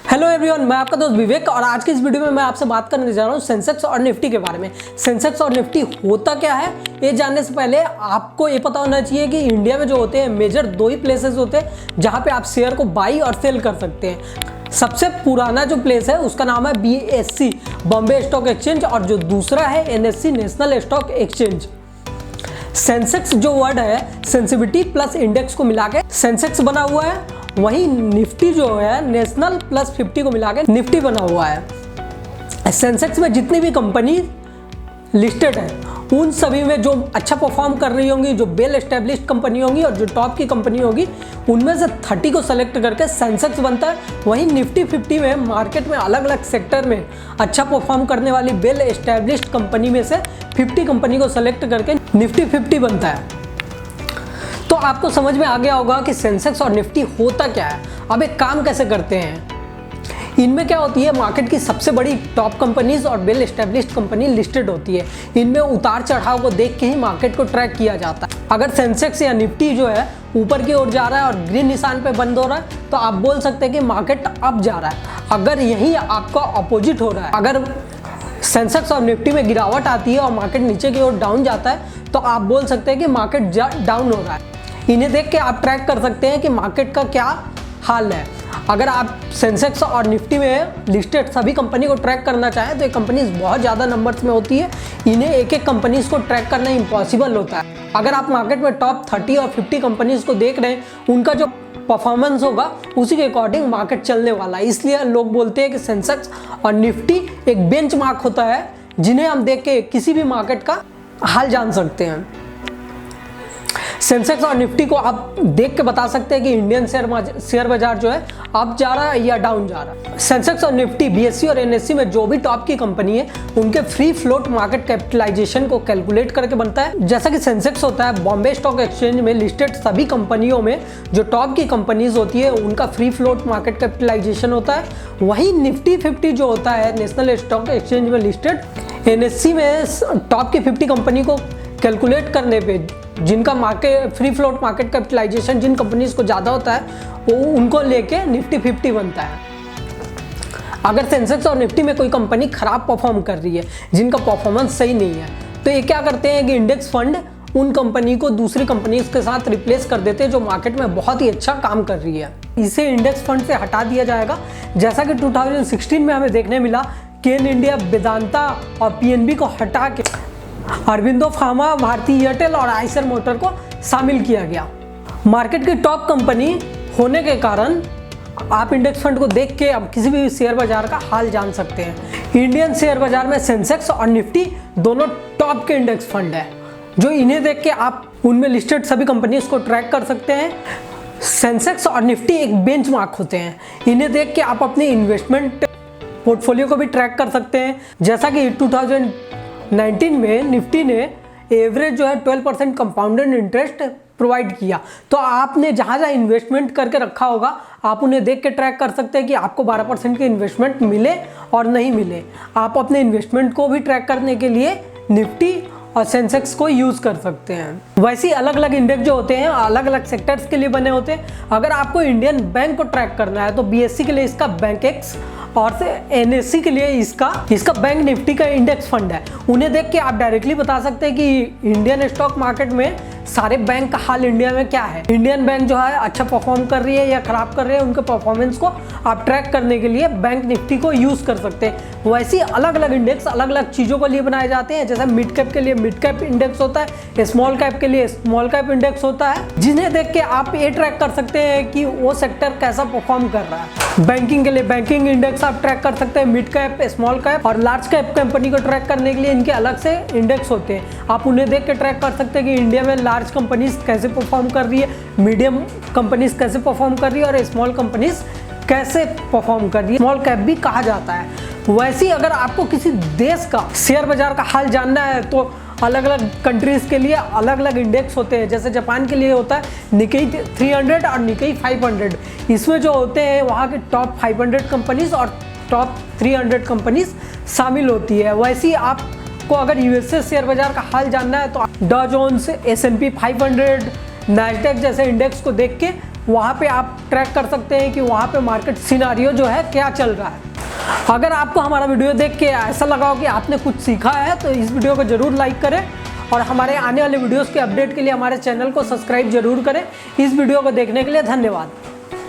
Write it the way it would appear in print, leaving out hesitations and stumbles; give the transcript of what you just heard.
Hello everyone, मैं आपका दोस्त विवेक और आज की इस वीडियो में मैं आपसे बात करने जा रहा हूँ सेंसेक्स और निफ्टी के बारे में। सेंसेक्स और निफ्टी होता क्या है ये जानने से पहले आपको ये पता होना चाहिए कि इंडिया में जो होते हैं मेजर दो ही प्लेसेस होते हैं जहाँ पे आप शेयर को बाई और सेल कर सकते हैं। सबसे पुराना जो प्लेस है उसका नाम है BSE बॉम्बे स्टॉक एक्सचेंज और जो दूसरा है NSE national stock exchange. Sensex जो वर्ड है सेंसिटिविटी प्लस इंडेक्स को मिला के सेंसेक्स बना हुआ है, वहीं निफ्टी जो है नेशनल प्लस 50 को मिला के निफ्टी बना हुआ है। सेंसेक्स में जितनी भी कंपनी लिस्टेड है उन सभी में जो अच्छा परफॉर्म कर रही होंगी, जो वेल एस्टेब्लिश्ड कंपनी होंगी और जो टॉप की कंपनी होगी उनमें से 30 को सेलेक्ट करके सेंसेक्स बनता है। वहीं निफ्टी 50 में मार्केट में अलग अलग सेक्टर में अच्छा परफॉर्म करने वाली वेल एस्टेब्लिश्ड कंपनी में से 50 कंपनी को सेलेक्ट करके निफ्टी 50 बनता है। तो आपको समझ में आ गया होगा कि सेंसेक्स और निफ्टी होता क्या है। अब एक काम कैसे करते हैं, इनमें क्या होती है, मार्केट की सबसे बड़ी टॉप कंपनीज और वेल एस्टेब्लिश्ड कंपनी लिस्टेड होती है। इनमें उतार चढ़ाव को देख के ही मार्केट को ट्रैक किया जाता है। अगर सेंसेक्स या निफ्टी जो है ऊपर की ओर जा रहा है और ग्रीन निशान पे बंद हो रहा है तो आप बोल सकते हैं कि मार्केट अप जा रहा है। अगर यही आपका अपोजिट हो रहा है, अगर सेंसेक्स और निफ्टी में गिरावट आती है और मार्केट नीचे की ओर डाउन जाता है तो आप बोल सकते हैं कि मार्केट डाउन हो रहा है। इन्हें देख के आप ट्रैक कर सकते हैं कि मार्केट का क्या हाल है। अगर आप सेंसेक्स और निफ्टी में लिस्टेड सभी कंपनी को ट्रैक करना चाहें तो ये कंपनीज बहुत ज़्यादा नंबर्स में होती है, इन्हें एक एक कंपनीज को ट्रैक करना इम्पॉसिबल होता है। अगर आप मार्केट में टॉप 30 और 50 कंपनीज को देख रहे हैं, उनका जो परफॉर्मेंस होगा उसी के अकॉर्डिंग मार्केट चलने वाला है। इसलिए लोग बोलते हैं कि सेंसेक्स और निफ्टी एक बेंचमार्क होता है जिन्हें हम देख के किसी भी मार्केट का हाल जान सकते हैं। सेंसेक्स और निफ्टी को आप देख के बता सकते हैं कि इंडियन शेयर बाजार जो है अप जा रहा है या डाउन जा रहा है। सेंसेक्स और निफ्टी BSE और NSE में जो भी टॉप की कंपनी है उनके फ्री फ्लोट मार्केट कैपिटलाइजेशन को कैलकुलेट करके बनता है। जैसा कि सेंसेक्स होता है बॉम्बे स्टॉक एक्सचेंज में लिस्टेड सभी कंपनियों में जो टॉप की कंपनीज होती है उनका फ्री फ्लोट मार्केट कैपिटलाइजेशन होता है। वहीं निफ्टी 50 जो होता है नेशनल स्टॉक एक्सचेंज में लिस्टेड, NSE में टॉप की 50 कंपनी को कैलकुलेट करने पे जिनका market free float market capitalisation जिन कंपनीज को ज़्यादा होता है वो उनको लेके निफ्टी 50 बनता है। अगर सेंसेक्स और निफ्टी में कोई कंपनी खराब परफॉर्म कर रही है, जिनका परफॉर्मेंस सही नहीं है, तो ये क्या करते हैं कि इंडेक्स फंड उन कंपनी को दूसरी कंपनीज के साथ रिप्लेस कर देते हैं जो मार्केट में बहुत ही अच्छा काम कर रही है। इसे इंडेक्स फंड से हटा दिया जाएगा, जैसा कि 2016 में हमें देखने मिला। केन इंडिया, वेदांता और PNB को हटा के अरविंदो फार्मा, भारती एयरटेल और आइसर मोटर को शामिल किया गया। मार्केट की टॉप कंपनी होने के कारण आप इंडेक्स फंड को देख के अब किसी भी शेयर बाजार का हाल जान सकते हैं। इंडियन शेयर बाजार में सेंसेक्स और निफ्टी दोनों टॉप के इंडेक्स फंड है, जो इन्हें देख के आप उनमें लिस्टेड सभी कंपनीज को ट्रैक कर सकते हैं। सेंसेक्स और निफ्टी एक बेंचमार्क होते हैं, इन्हें देख के आप अपनी इन्वेस्टमेंट पोर्टफोलियो को भी ट्रैक कर सकते हैं। जैसा कि 2019 में निफ्टी ने एवरेज जो है 12% कंपाउंडेड इंटरेस्ट प्रोवाइड किया, तो आपने जहाँ जहाँ इन्वेस्टमेंट करके रखा होगा आप उन्हें देख के ट्रैक कर सकते हैं कि आपको 12% की इन्वेस्टमेंट मिले और नहीं मिले। आप अपने इन्वेस्टमेंट को भी ट्रैक करने के लिए निफ्टी और सेंसेक्स को यूज़ कर सकते हैं। वैसे ही अलग अलग इंडेक्स जो होते हैं अलग अलग सेक्टर्स के लिए बने होते हैं। अगर आपको इंडियन बैंक को ट्रैक करना है तो BSE के लिए इसका बैंक एक्स और NSE के लिए इसका बैंक निफ्टी का इंडेक्स फंड है। उन्हें देख के आप डायरेक्टली बता सकते हैं कि इंडियन स्टॉक मार्केट में सारे बैंक का हाल इंडिया में क्या है। इंडियन बैंक जो है अच्छा परफॉर्म कर रही है या खराब कर रही है, उनके परफॉर्मेंस को आप ट्रैक करने के लिए बैंक निफ्टी को यूज़ कर सकते हैं। वैसे ही अलग अलग इंडेक्स अलग अलग चीज़ों के लिए बनाए जाते हैं। जैसे मिड कैप के लिए मिड कैप इंडेक्स होता है, स्मॉल कैप के लिए स्मॉल कैप इंडेक्स होता है, जिन्हें देख के आप ये ट्रैक कर सकते हैं कि वो सेक्टर कैसा परफॉर्म कर रहा है। बैंकिंग के लिए बैंकिंग इंडेक्स आप ट्रैक कर सकते हैं। मिड कैप, स्मॉल कैप और लार्ज कैप कंपनी को ट्रैक करने के लिए इनके अलग से इंडेक्स होते हैं। आप उन्हें देख के ट्रैक कर सकते हैं कि इंडिया में लार्ज कंपनीज कैसे परफॉर्म कर रही है, मीडियम कंपनीज कैसे परफॉर्म कर रही है और स्मॉल कंपनीज कैसे परफॉर्म कर रही है। स्मॉल कैप भी कहा जाता है। वैसे ही अगर आपको किसी देश का शेयर बाजार का हाल जानना है तो अलग अलग कंट्रीज़ के लिए अलग अलग इंडेक्स होते हैं। जैसे जापान के लिए होता है निकेई 300 और निकेई 500। इसमें जो होते हैं वहाँ के टॉप 500 कंपनीज और टॉप 300 कंपनीज शामिल होती है। वैसे ही आपको अगर USA शेयर बाजार का हाल जानना है तो डॉ जोन्स, S&P 500, नैस्डैक जैसे इंडेक्स को देख के वहाँ पे आप ट्रैक कर सकते हैं कि वहाँ पे मार्केट सिनारियो जो है क्या चल रहा है। अगर आपको हमारा वीडियो देख के ऐसा लगा हो कि आपने कुछ सीखा है तो इस वीडियो को ज़रूर लाइक करें और हमारे आने वाले वीडियोस के अपडेट के लिए हमारे चैनल को सब्सक्राइब जरूर करें। इस वीडियो को देखने के लिए धन्यवाद।